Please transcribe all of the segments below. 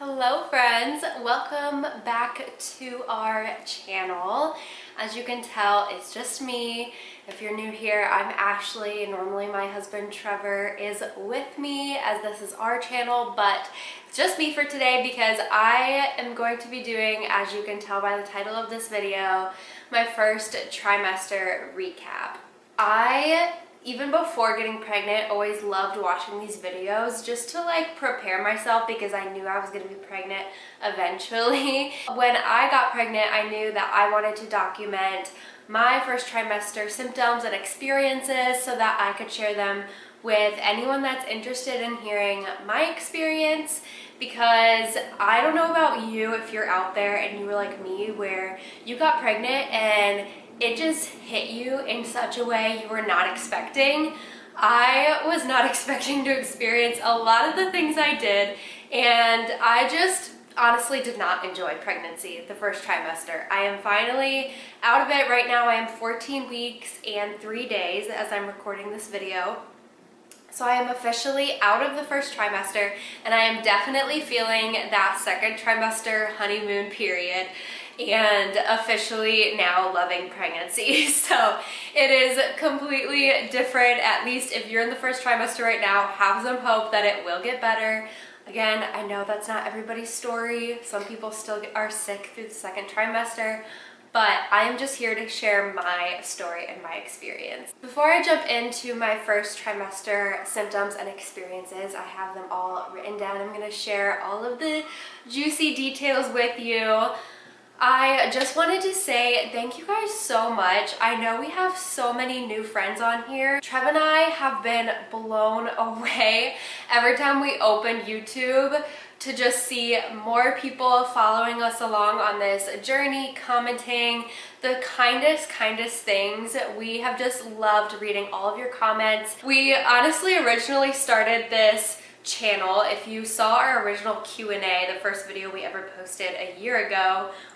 Hello friends, welcome back to our channel. As you can tell, it's just me. If you're new here, I'm Ashley. Normally my husband Trevor is with me as this is our channel, but it's just me for today because I am going to be doing, as you can tell by the title of this video, my first trimester recap. Even before getting pregnant, always loved watching these videos just to like prepare myself because I knew I was going to be pregnant eventually. When I got pregnant, I knew that I wanted to document my first trimester symptoms and experiences so that I could share them with anyone that's interested in hearing my experience, because I don't know about you if you're out there and you were like me where you got pregnant and it just hit you in such a way you were not expecting. I was not expecting to experience a lot of the things I did, and I just honestly did not enjoy pregnancy the first trimester. I am finally out of it. Right now I am 14 weeks and 3 days as I'm recording this video. So I am officially out of the first trimester, and I am definitely feeling that second trimester honeymoon period and officially now loving pregnancy. So it is completely different. At least if you're in the first trimester right now, have some hope that it will get better. Again, I know that's not everybody's story. Some people still are sick through the second trimester, but I'm just here to share my story and my experience. Before I jump into my first trimester symptoms and experiences, I have them all written down. I'm gonna share all of the juicy details with you. I just wanted to say thank you guys so much. I know we have so many new friends on here. Trev and I have been blown away every time we open YouTube to just see more people following us along on this journey, commenting the kindest things. We have just loved reading all of your comments. We honestly originally started this channel, if you saw our original Q&A, the first video we ever posted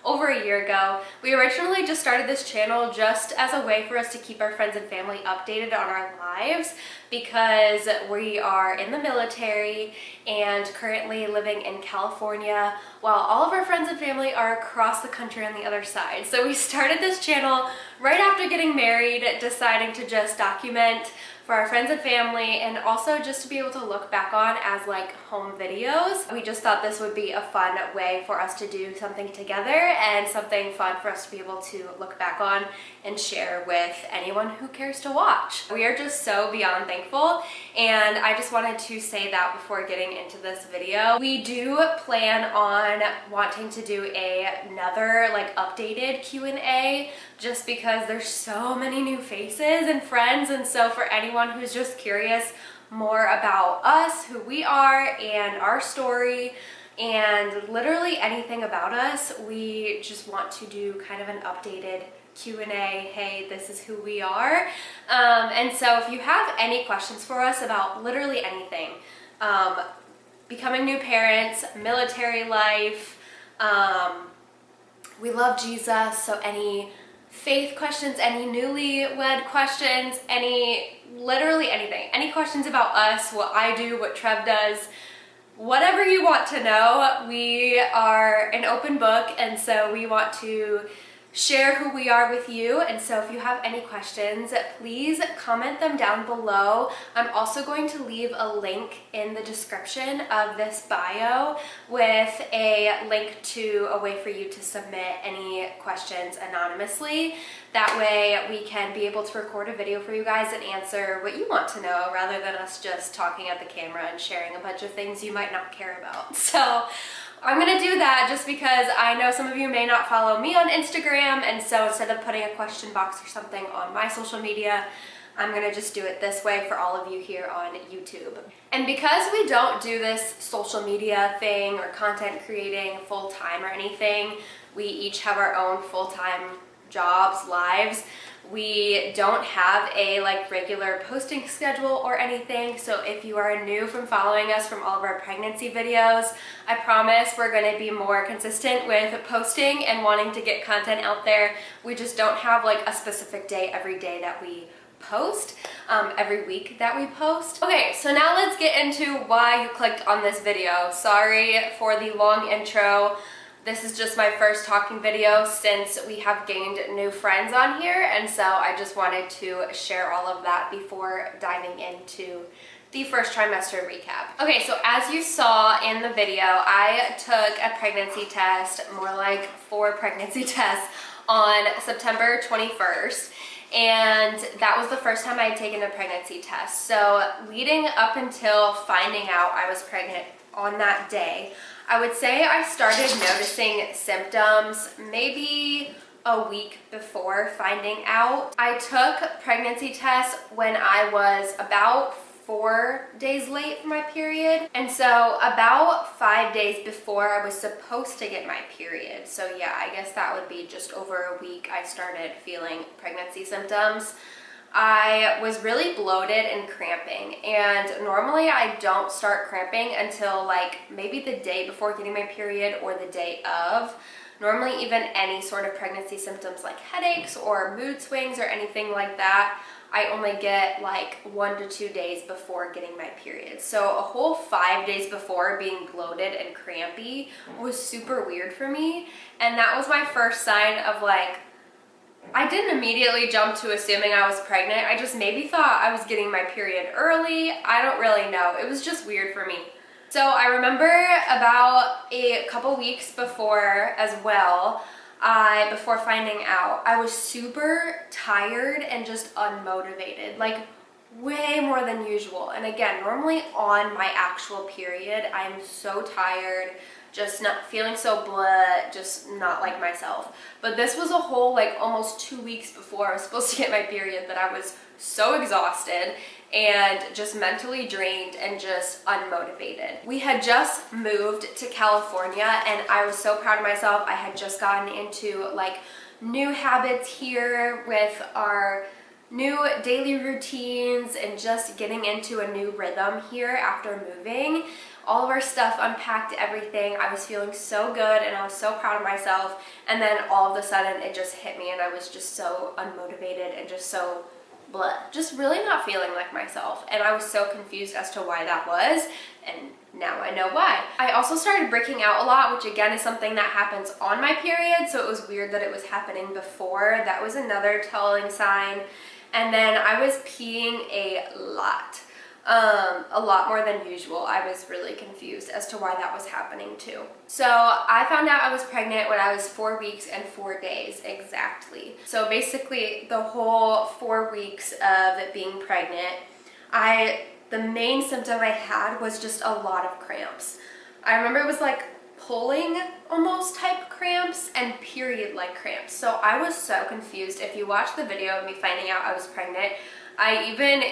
over a year ago, we originally just started this channel just as a way for us to keep our friends and family updated on our lives, because we are in the military and currently living in California while all of our friends and family are across the country on the other side. So we started this channel right after getting married, deciding to just document for our friends and family, and also just to be able to look back on as like home videos. We just thought this would be a fun way for us to do something together and something fun for us to be able to look back on and share with anyone who cares to watch. We are just so beyond thankful, and I just wanted to say that before getting into this video. We do plan on wanting to do another like updated Q&A just because there's so many new faces and friends, and so for anyone who's just curious more about us, who we are, and our story, and literally anything about us, we just want to do kind of an updated Q&A. Hey, this is who we are. And so if you have any questions for us about literally anything, becoming new parents, military life, we love Jesus, so any faith questions, any newlywed questions, literally anything, any questions about us, what I do, what Trev does, whatever you want to know, we are an open book, and so we want to share who we are with you. And so if you have any questions, please comment them down below. I'm also going to leave a link in the description of this bio with a link to a way for you to submit any questions anonymously. That way we can be able to record a video for you guys and answer what you want to know, rather than us just talking at the camera and sharing a bunch of things you might not care about. So I'm gonna do that just because I know some of you may not follow me on Instagram, and so instead of putting a question box or something on my social media, I'm gonna just do it this way for all of you here on YouTube. And because we don't do this social media thing or content creating full-time or anything, we each have our own full-time jobs, lives. We don't have a like regular posting schedule or anything, so if you are new from following us from all of our pregnancy videos, I promise we're going to be more consistent with posting and wanting to get content out there. We just don't have like a specific day every day that we post every week that we post. Okay, so now let's get into why you clicked on this video. Sorry for the long intro. This is just my first talking video since we have gained new friends on here, and so I just wanted to share all of that before diving into the first trimester recap. Okay, so as you saw in the video, I took a pregnancy test, more like 4 pregnancy tests, on September 21st. And that was the first time I had taken a pregnancy test. So leading up until finding out I was pregnant on that day, I would say I started noticing symptoms maybe a week before finding out. I took pregnancy tests when I was about 4 days late for my period. And so about 5 days before I was supposed to get my period. So yeah, I guess that would be just over a week I started feeling pregnancy symptoms. I was really bloated and cramping, and normally I don't start cramping until like maybe the day before getting my period or the day of. Normally even any sort of pregnancy symptoms like headaches or mood swings or anything like that, I only get like 1 to 2 days before getting my period. So a whole 5 days before being bloated and crampy was super weird for me, and that was my first sign of like, I didn't immediately jump to assuming I was pregnant. I just maybe thought I was getting my period early. I don't really know. It was just weird for me. So I remember about a couple weeks before as well, before finding out, I was super tired and just unmotivated, like way more than usual. And again, normally on my actual period, I'm so tired, just not feeling so blah, just not like myself. But this was a whole like almost 2 weeks before I was supposed to get my period that I was so exhausted and just mentally drained and just unmotivated. We had just moved to California and I was so proud of myself. I had just gotten into like new habits here with our new daily routines and just getting into a new rhythm here after moving. All of our stuff unpacked, everything. I was feeling so good and I was so proud of myself, and then all of a sudden it just hit me and I was just so unmotivated and just so blah, just really not feeling like myself. And I was so confused as to why that was, and now I know why. I also started breaking out a lot, which again is something that happens on my period, so it was weird that it was happening before. That was another telling sign. And then I was peeing a lot more than usual. I was really confused as to why that was happening too. So I found out I was pregnant when I was 4 weeks and 4 days exactly. So basically the whole 4 weeks of being pregnant, the main symptom I had was just a lot of cramps. I remember it was like pulling almost type cramps and period like cramps. So I was so confused. If you watch the video of me finding out I was pregnant,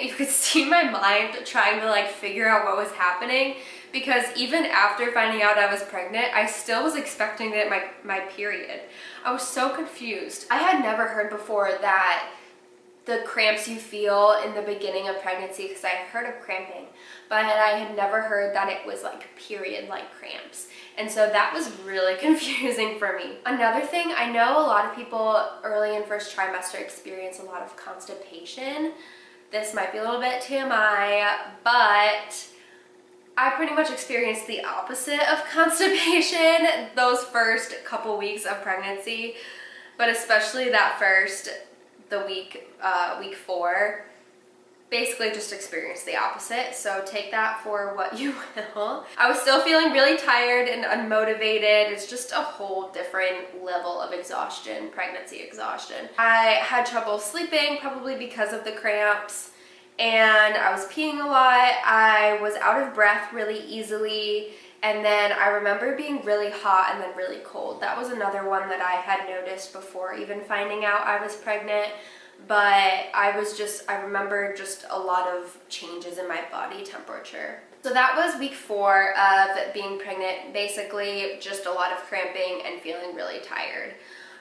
you could see my mind trying to like figure out what was happening, because even after finding out I was pregnant, I still was expecting to get my period. I was so confused. I had never heard before that the cramps you feel in the beginning of pregnancy, because I had heard of cramping, but I had never heard that it was like period-like cramps. And so that was really confusing for me. Another thing, I know a lot of people early in first trimester experience a lot of constipation. This might be a little bit TMI, but I pretty much experienced the opposite of constipation those first couple weeks of pregnancy, but especially the week 4, basically just experienced the opposite. So take that for what you will. I was still feeling really tired and unmotivated. It's just a whole different level of exhaustion, pregnancy exhaustion. I had trouble sleeping, probably because of the cramps, and I was peeing a lot. I was out of breath really easily. And then I remember being really hot and then really cold. That was another one that I had noticed before even finding out I was pregnant. But I remember just a lot of changes in my body temperature. So that was week 4 of being pregnant. Basically just a lot of cramping and feeling really tired.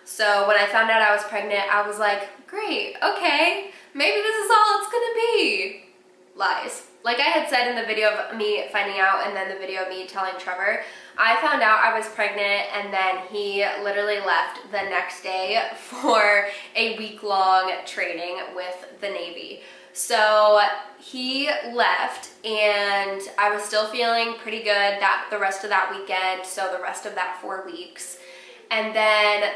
So when I found out I was pregnant, I was like, great, okay, maybe this is all it's gonna be. Lies. Like I had said in the video of me finding out and then the video of me telling Trevor, I found out I was pregnant and then he literally left the next day for a week-long training with the Navy. So he left and I was still feeling pretty good that the rest of that weekend, so the rest of that 4 weeks. And then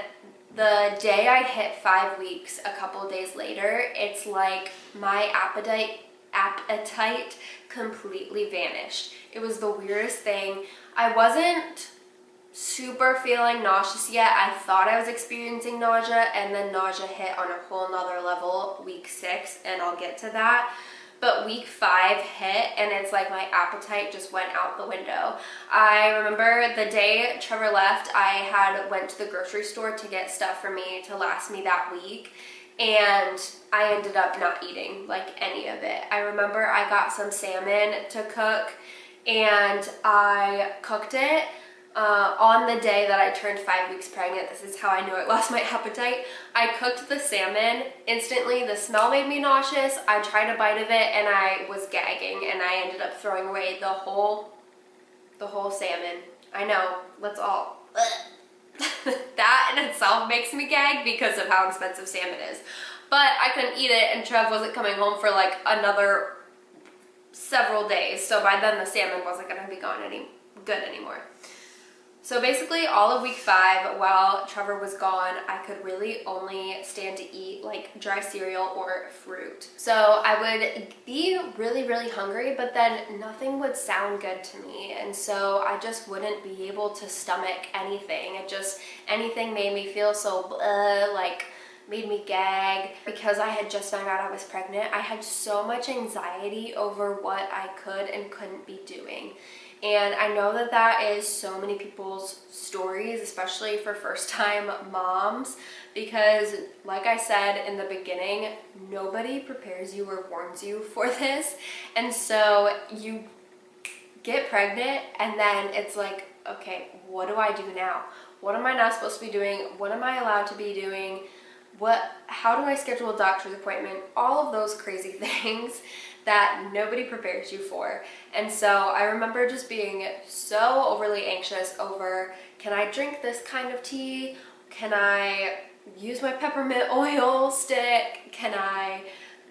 the day I hit 5 weeks, a couple of days later, it's like my appetite completely vanished. It was the weirdest thing. I wasn't super feeling nauseous yet. I thought I was experiencing nausea, and then nausea hit on a whole nother level week 6, and I'll get to that. But week 5 hit and it's like my appetite just went out the window. I remember the day Trevor left, I went to the grocery store to get stuff for me to last me that week, and I ended up not eating like any of it. I remember I got some salmon to cook and I cooked it on the day that I turned 5 weeks pregnant. This is how I knew I lost my appetite. I cooked the salmon instantly. The smell made me nauseous. I tried a bite of it and I was gagging, and I ended up throwing away the whole salmon. I know, let's all that in itself makes me gag because of how expensive salmon is. But I couldn't eat it and Trev wasn't coming home for like another several days. So by then the salmon wasn't gonna be good anymore. So basically all of week 5, while Trevor was gone, I could really only stand to eat like dry cereal or fruit. So I would be really, really hungry, but then nothing would sound good to me. And so I just wouldn't be able to stomach anything. Anything made me feel so like made me gag. Because I had just found out I was pregnant, I had so much anxiety over what I could and couldn't be doing. And I know that that is so many people's stories, especially for first-time moms, because like I said in the beginning, nobody prepares you or warns you for this. And so you get pregnant and then it's like, okay, what do I do now? What am I not supposed to be doing? What am I allowed to be doing? How do I schedule a doctor's appointment? All of those crazy things that nobody prepares you for. And so I remember just being so overly anxious over, can I drink this kind of tea? Can I use my peppermint oil stick?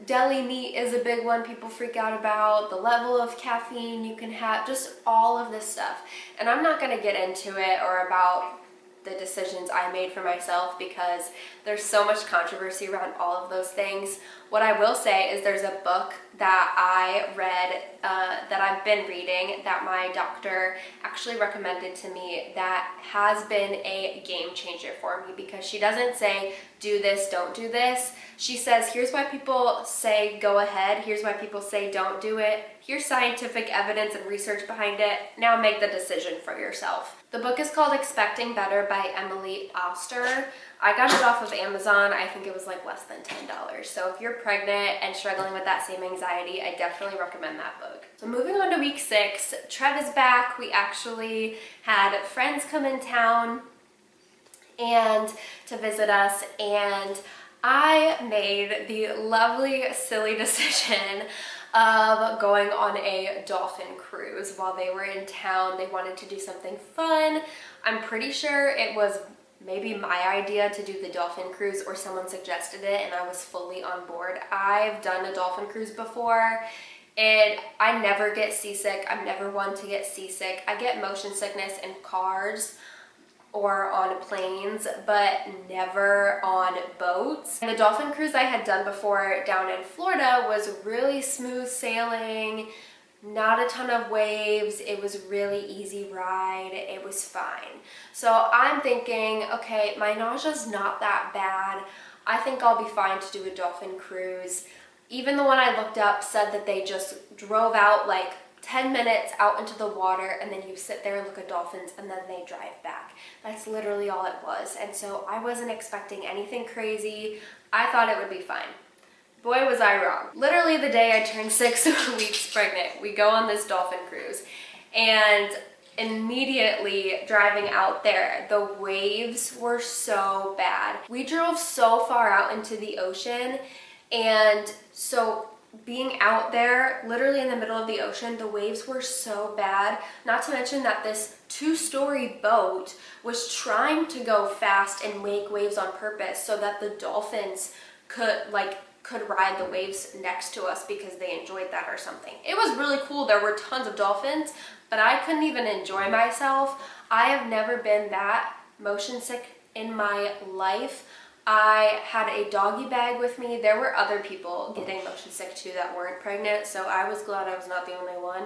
Deli meat is a big one people freak out about, the level of caffeine you can have, just all of this stuff. And I'm not gonna get into it or about the decisions I made for myself because there's so much controversy around all of those things. What I will say is there's a book that I read, that I've been reading, that my doctor actually recommended to me, that has been a game changer for me, because she doesn't say do this, don't do this. She says, here's why people say go ahead, here's why people say don't do it, here's scientific evidence and research behind it, now make the decision for yourself. The book is called Expecting Better by Emily Oster. I got it off of Amazon. I think it was like less than $10. So if you're pregnant and struggling with that same anxiety, I definitely recommend that book. So moving on to week 6, Trev is back. We actually had friends come in town and to visit us, and I made the lovely, silly decision of going on a dolphin cruise while they were in town. They wanted to do something fun. I'm pretty sure it was maybe my idea to do the dolphin cruise, or someone suggested it and I was fully on board. I've done a dolphin cruise before and I never get seasick. I'm never one to get seasick. I get motion sickness in cars or on planes, but never on boats. And the dolphin cruise I had done before down in Florida was really smooth sailing, not a ton of waves. It was really easy ride. It was fine. So I'm thinking, okay, my nausea's not that bad. I think I'll be fine to do a dolphin cruise. Even the one I looked up said that they just drove out like 10 minutes out into the water and then you sit there and look at dolphins and then they drive back. That's literally all it was. And so I wasn't expecting anything crazy. I thought it would be fine. Boy, was I wrong. Literally the day I turned 6 weeks pregnant, we go on this dolphin cruise, and immediately driving out there, the waves were so bad. We drove so far out into the ocean, and so being out there literally in the middle of the ocean, the waves were so bad. Not to mention that this 2-story boat was trying to go fast and make waves on purpose so that the dolphins could ride the waves next to us because they enjoyed that or something. It was really cool. There were tons of dolphins, but I couldn't even enjoy myself. I have never been that motion sick in my life. I had a doggy bag with me. There were other people getting motion sick too that weren't pregnant, so I was glad I was not the only one.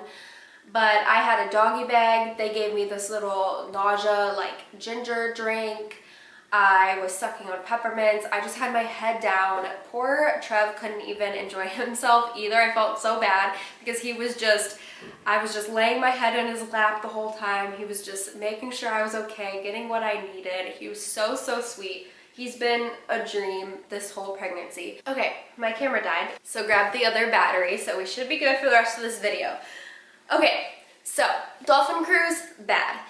But I had a doggy bag. They gave me this little nausea, like ginger drink. I was sucking on peppermints. I just had my head down. Poor Trev couldn't even enjoy himself either. I felt so bad because I was just laying my head in his lap the whole time. He was just making sure I was okay, getting what I needed. He was so, so sweet. He's been a dream this whole pregnancy. Okay, my camera died, so grab the other battery, so we should be good for the rest of this video. Okay, so dolphin cruise, bad.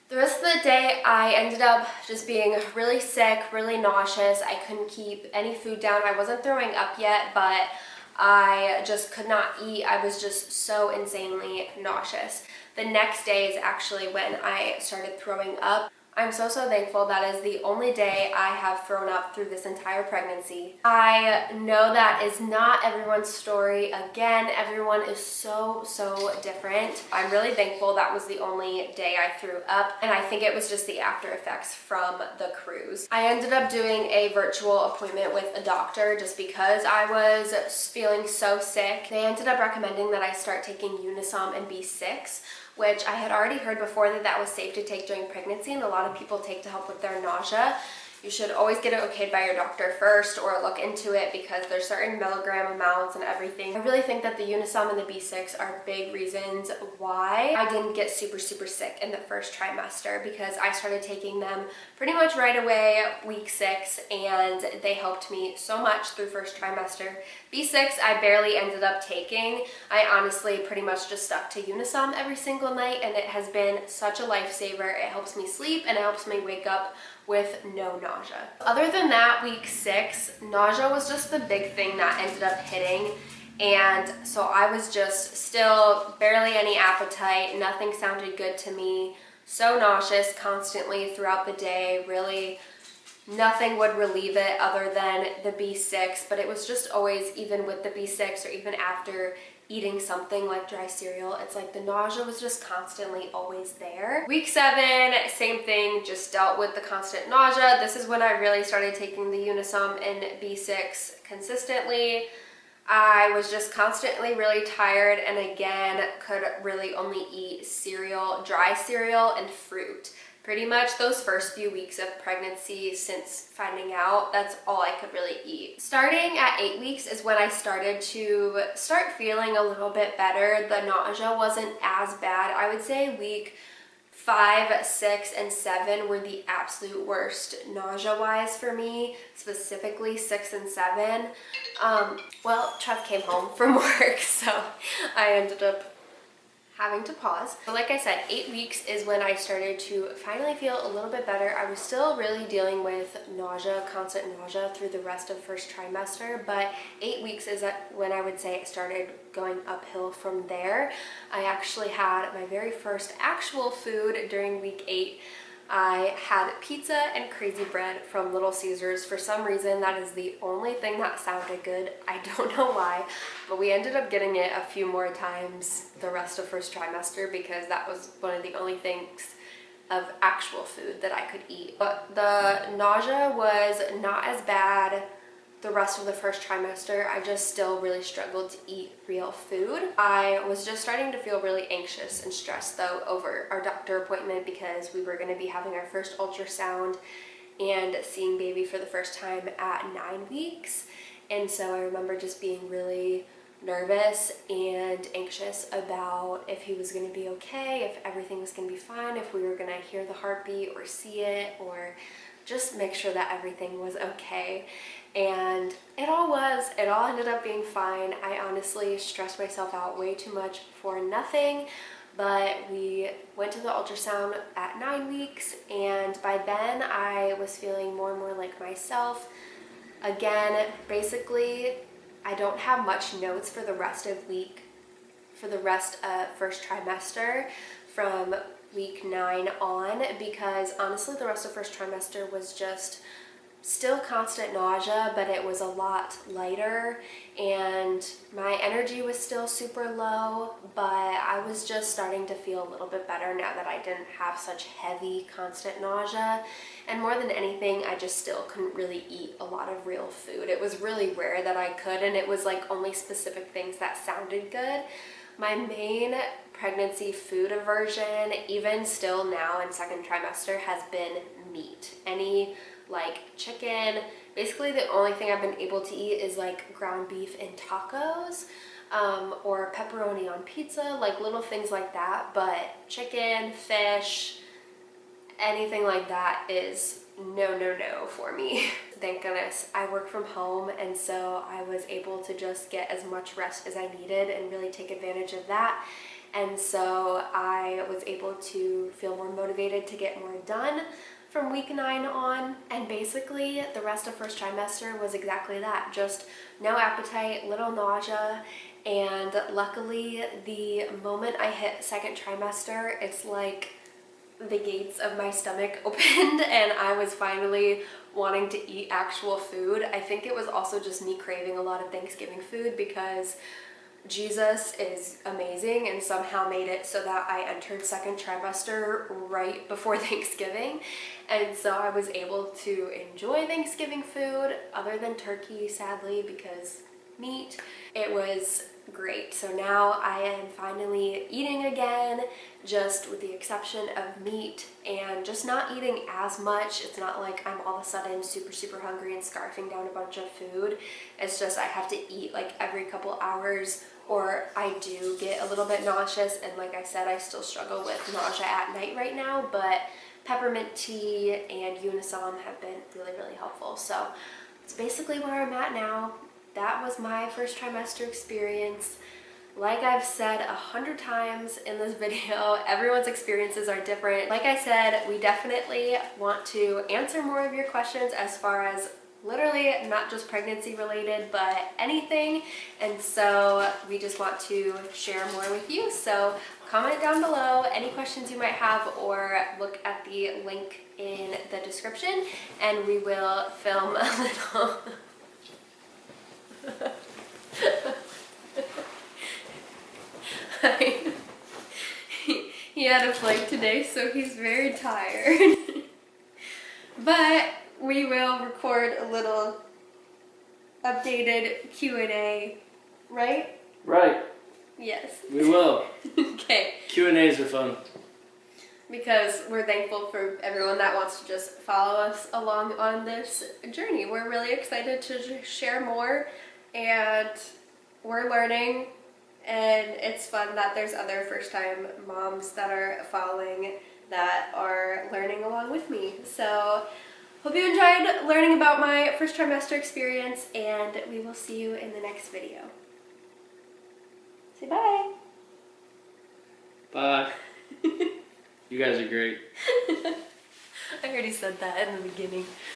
The rest of the day, I ended up just being really sick, really nauseous. I couldn't keep any food down. I wasn't throwing up yet, but I just could not eat. I was just so insanely nauseous. The next day is actually when I started throwing up. I'm so, so thankful that is the only day I have thrown up through this entire pregnancy. I know that is not everyone's story. Again, everyone is so, so different. I'm really thankful that was the only day I threw up, and I think it was just the after effects from the cruise. I ended up doing a virtual appointment with a doctor just because I was feeling so sick. They ended up recommending that I start taking Unisom and B6, which I had already heard before that was safe to take during pregnancy, and a lot of people take to help with their nausea. You should always get it okayed by your doctor first or look into it because there's certain milligram amounts and everything. I really think that the Unisom and the B6 are big reasons why I didn't get super, super sick in the first trimester, because I started taking them pretty much right away, week 6, and they helped me so much through first trimester. B6 I barely ended up taking. I honestly pretty much just stuck to Unisom every single night, and it has been such a lifesaver. It helps me sleep and it helps me wake up with no nausea. Other than that, week 6, nausea was just the big thing that ended up hitting. And so I was just still barely any appetite. Nothing sounded good to me. So nauseous constantly throughout the day. Really, nothing would relieve it other than the B6. But it was just always, even with the B6 or even after eating something like dry cereal, it's like the nausea was just constantly always there. Week 7, same thing, just dealt with the constant nausea. This is when I really started taking the Unisom and B6 consistently. I was just constantly really tired, and again, could really only eat cereal, dry cereal, and fruit. Pretty much those first few weeks of pregnancy, since finding out, that's all I could really eat. Starting at 8 weeks is when I started to feeling a little bit better. The nausea wasn't as bad. I would say week 5, 6, and 7 were the absolute worst nausea-wise for me, specifically 6 and 7. Well, Trev came home from work, so I ended up having to pause. But like I said, 8 weeks is when I started to finally feel a little bit better. I was still really dealing with nausea, constant nausea through the rest of first trimester, but 8 weeks is when I would say it started going uphill from there. I actually had my very first actual food during week 8. I had pizza and crazy bread from Little Caesars. For some reason, that is the only thing that sounded good. I don't know why, but we ended up getting it a few more times the rest of first trimester because that was one of the only things of actual food that I could eat. But the nausea was not as bad the rest of the first trimester. I just still really struggled to eat real food. I was just starting to feel really anxious and stressed though over our doctor appointment because we were going to be having our first ultrasound and seeing baby for the first time at 9 weeks. And so I remember just being really nervous and anxious about if he was going to be okay, if everything was going to be fine, if we were going to hear the heartbeat or see it, or just make sure that everything was okay. And it all ended up being fine. I honestly stressed myself out way too much for nothing, but we went to the ultrasound at 9 weeks, and by then I was feeling more and more like myself. Again, basically I don't have much notes for the rest of first trimester from week 9 on, because honestly the rest of first trimester was just still constant nausea, but it was a lot lighter, and my energy was still super low, but I was just starting to feel a little bit better now that I didn't have such heavy constant nausea. And more than anything, I just still couldn't really eat a lot of real food. It was really rare that I could, and it was like only specific things that sounded good. My main pregnancy food aversion, even still now in second trimester, has been meat. Any like chicken. Basically the only thing I've been able to eat is like ground beef in tacos, or pepperoni on pizza, like little things like that. But chicken, fish, anything like that is no for me. Thank goodness I work from home, and so I was able to just get as much rest as I needed and really take advantage of that. And so I was able to feel more motivated to get more done from week 9 on, and basically the rest of first trimester was exactly that. Just no appetite, little nausea, and luckily the moment I hit second trimester, it's like the gates of my stomach opened and I was finally wanting to eat actual food. I think it was also just me craving a lot of Thanksgiving food, because Jesus is amazing and somehow made it so that I entered second trimester right before Thanksgiving. And so I was able to enjoy Thanksgiving food other than turkey, sadly, because meat. It was great. So now I am finally eating again, just with the exception of meat, and just not eating as much. It's not like I'm all of a sudden super hungry and scarfing down a bunch of food. It's just I have to eat like every couple hours, or I do get a little bit nauseous, and like I said, I still struggle with nausea at night right now, but peppermint tea and Unisom have been really helpful. So it's basically where I'm at now. That was my first trimester experience. Like I've said 100 times in this video, everyone's experiences are different. Like I said, we definitely want to answer more of your questions as far as literally not just pregnancy related, but anything. And so we just want to share more with you. So comment down below any questions you might have, or look at the link in the description and we will film a little he had a flight today, so he's very tired. But we will record a little updated Q&A, right? Right. Yes. We will. Okay. Q&As are fun. Because we're thankful for everyone that wants to just follow us along on this journey. We're really excited to share more, and we're learning, and it's fun that there's other first-time moms that are following that are learning along with me. So hope you enjoyed learning about my first trimester experience, and we will see you in the next video. Say bye. Bye. You guys are great. I already said that in the beginning.